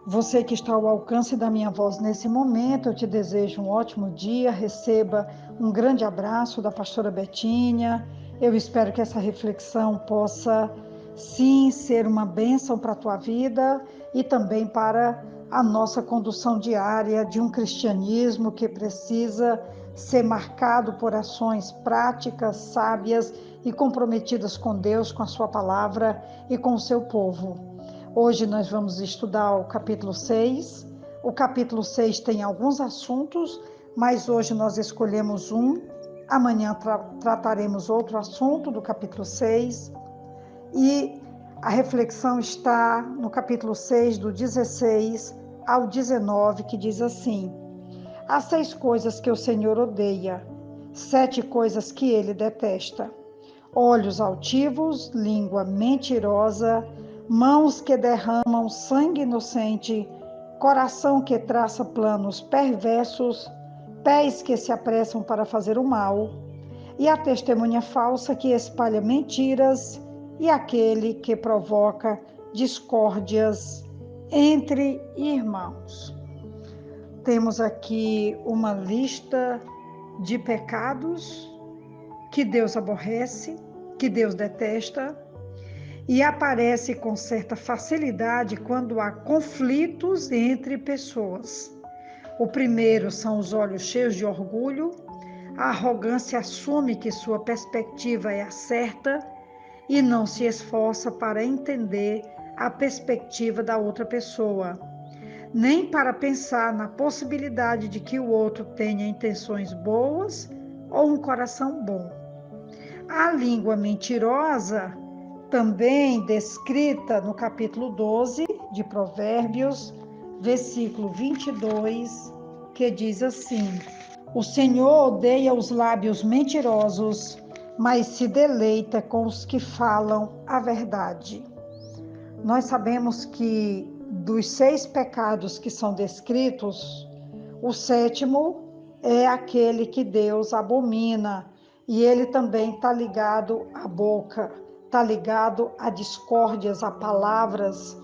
Você que está ao alcance da minha voz nesse momento, eu te desejo um ótimo dia, receba um grande abraço da pastora Betinha. Eu espero que essa reflexão possa, sim, ser uma bênção para a tua vida e também para a nossa condução diária de um cristianismo que precisa ser marcado por ações práticas, sábias e comprometidas com Deus, com a sua palavra e com o seu povo. Hoje nós vamos estudar o capítulo 6. O capítulo 6 tem alguns assuntos, mas hoje nós escolhemos um. Amanhã trataremos outro assunto do capítulo 6. E a reflexão está no capítulo 6, do 16 ao 19, que diz assim: Há 6 coisas que o Senhor odeia, 7 coisas que ele detesta: olhos altivos, língua mentirosa, mãos que derramam sangue inocente, coração que traça planos perversos, pés que se apressam para fazer o mal, e a testemunha falsa que espalha mentiras, e aquele que provoca discórdias entre irmãos. Temos aqui uma lista de pecados que Deus aborrece, que Deus detesta, e aparece com certa facilidade quando há conflitos entre pessoas. O primeiro são os olhos cheios de orgulho. A arrogância assume que sua perspectiva é a certa e não se esforça para entender a perspectiva da outra pessoa, nem para pensar na possibilidade de que o outro tenha intenções boas ou um coração bom. A língua mentirosa, também descrita no capítulo 12 de Provérbios, versículo 22, que diz assim: O Senhor odeia os lábios mentirosos, mas se deleita com os que falam a verdade. Nós sabemos que dos 6 pecados que são descritos, o 7º é aquele que Deus abomina, e ele também está ligado à boca, está ligado a discórdias, a palavras.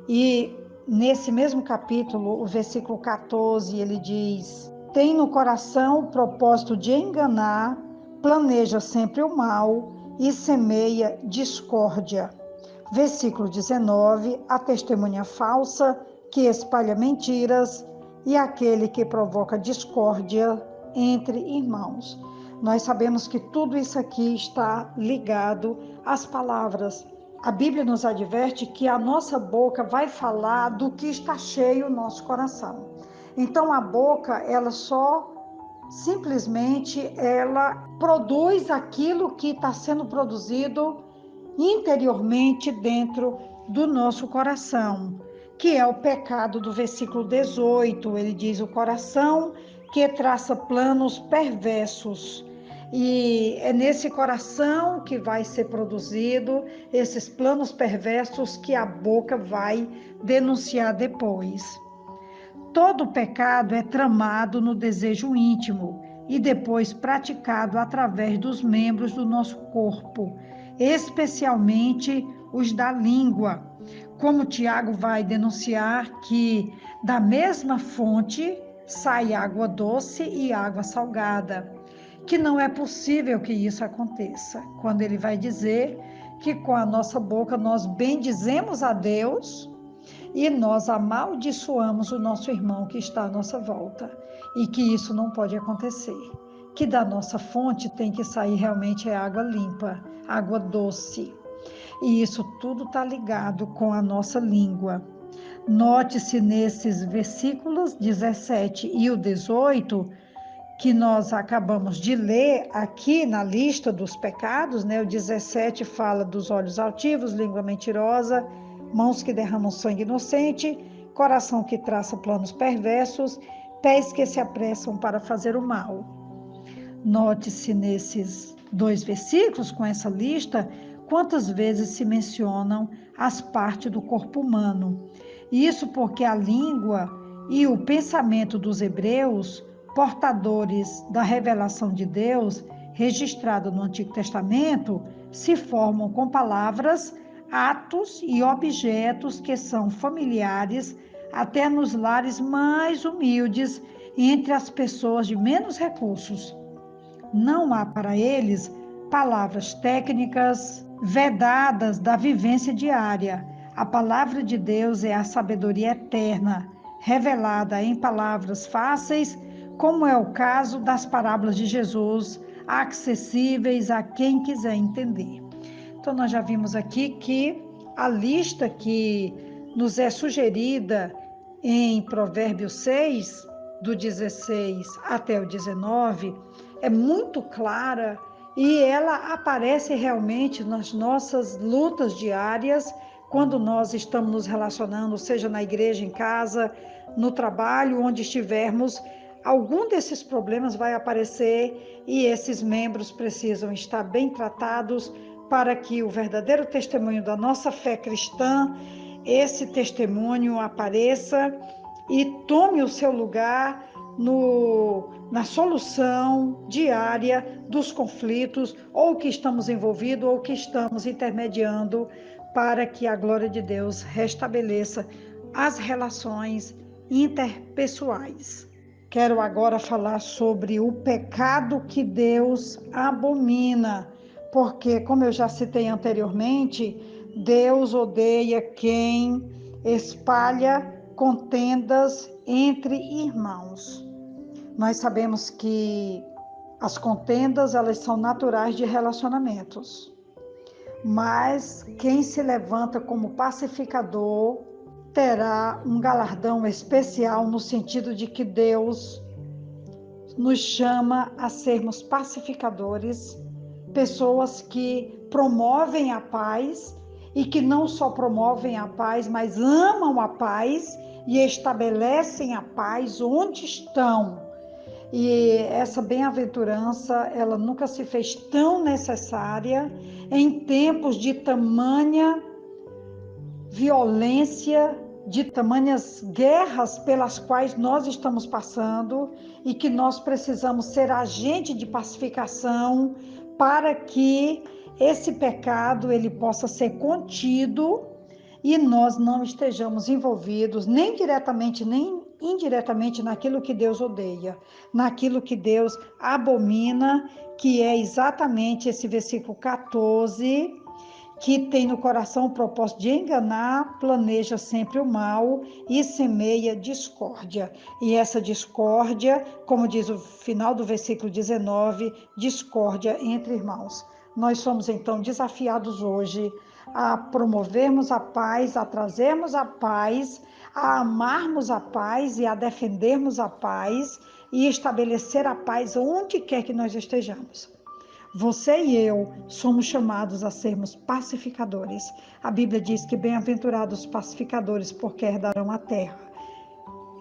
E nesse mesmo capítulo, o versículo 14, ele diz: tem no coração o propósito de enganar, planeja sempre o mal e semeia discórdia. Versículo 19, a testemunha falsa que espalha mentiras e aquele que provoca discórdia entre irmãos. Nós sabemos que tudo isso aqui está ligado às palavras. A Bíblia nos adverte que a nossa boca vai falar do que está cheio o nosso coração. Então a boca, ela só simplesmente ela produz aquilo que está sendo produzido interiormente dentro do nosso coração, que é o pecado do versículo 18. Ele diz: o coração que traça planos perversos. E é nesse coração que vai ser produzido esses planos perversos que a boca vai denunciar depois. Todo pecado é tramado no desejo íntimo e depois praticado através dos membros do nosso corpo, especialmente os da língua. Como Tiago vai denunciar que da mesma fonte sai água doce e água salgada, que não é possível que isso aconteça, quando ele vai dizer que com a nossa boca nós bendizemos a Deus e nós amaldiçoamos o nosso irmão que está à nossa volta, e que isso não pode acontecer, que da nossa fonte tem que sair realmente água limpa, água doce, e isso tudo está ligado com a nossa língua. Note-se nesses versículos 17 e o 18, que nós acabamos de ler aqui na lista dos pecados, né? O 17 fala dos olhos altivos, língua mentirosa, mãos que derramam sangue inocente, coração que traça planos perversos, pés que se apressam para fazer o mal. Note-se nesses 2 versículos, com essa lista, quantas vezes se mencionam as partes do corpo humano. Isso porque a língua e o pensamento dos hebreus, portadores da revelação de Deus, registrada no Antigo Testamento, se formam com palavras, atos e objetos que são familiares até nos lares mais humildes, entre as pessoas de menos recursos. Não há para eles palavras técnicas vedadas da vivência diária. A palavra de Deus é a sabedoria eterna, revelada em palavras fáceis, como é o caso das parábolas de Jesus, acessíveis a quem quiser entender. Então, nós já vimos aqui que a lista que nos é sugerida em Provérbios 6, do 16 até o 19, é muito clara e ela aparece realmente nas nossas lutas diárias, quando nós estamos nos relacionando, seja na igreja, em casa, no trabalho, onde estivermos. Algum desses problemas vai aparecer e esses membros precisam estar bem tratados para que o verdadeiro testemunho da nossa fé cristã, esse testemunho apareça e tome o seu lugar na solução diária dos conflitos, ou que estamos envolvidos, ou que estamos intermediando, para que a glória de Deus restabeleça as relações interpessoais. Quero agora falar sobre o pecado que Deus abomina, porque, como eu já citei anteriormente, Deus odeia quem espalha contendas entre irmãos. Nós sabemos que as contendas, elas são naturais de relacionamentos, mas quem se levanta como pacificador terá um galardão especial, no sentido de que Deus nos chama a sermos pacificadores, pessoas que promovem a paz e que não só promovem a paz, mas amam a paz e estabelecem a paz onde estão. E essa bem-aventurança, ela nunca se fez tão necessária em tempos de tamanha violência, de tamanhas guerras pelas quais nós estamos passando, e que nós precisamos ser agente de pacificação para que esse pecado ele possa ser contido e nós não estejamos envolvidos nem diretamente nem indiretamente naquilo que Deus odeia, naquilo que Deus abomina, que é exatamente esse versículo 14, que tem no coração o propósito de enganar, planeja sempre o mal e semeia discórdia. E essa discórdia, como diz o final do versículo 19, discórdia entre irmãos. Nós somos então desafiados hoje a promovermos a paz, a trazermos a paz, a amarmos a paz e a defendermos a paz e estabelecer a paz onde quer que nós estejamos. Você e eu somos chamados a sermos pacificadores. A Bíblia diz que bem-aventurados os pacificadores, porque herdarão a terra.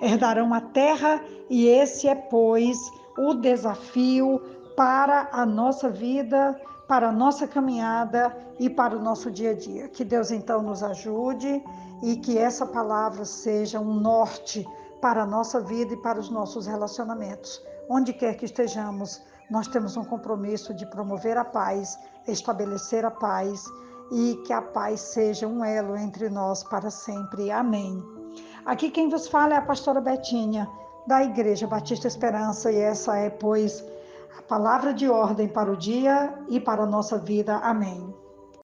Herdarão a terra, e esse é, pois, o desafio para a nossa vida, para a nossa caminhada e para o nosso dia a dia. Que Deus então nos ajude e que essa palavra seja um norte para a nossa vida e para os nossos relacionamentos. Onde quer que estejamos, nós temos um compromisso de promover a paz, estabelecer a paz e que a paz seja um elo entre nós para sempre. Amém. Aqui quem vos fala é a pastora Betinha, da Igreja Batista Esperança, e essa é, pois, a palavra de ordem para o dia e para a nossa vida. Amém.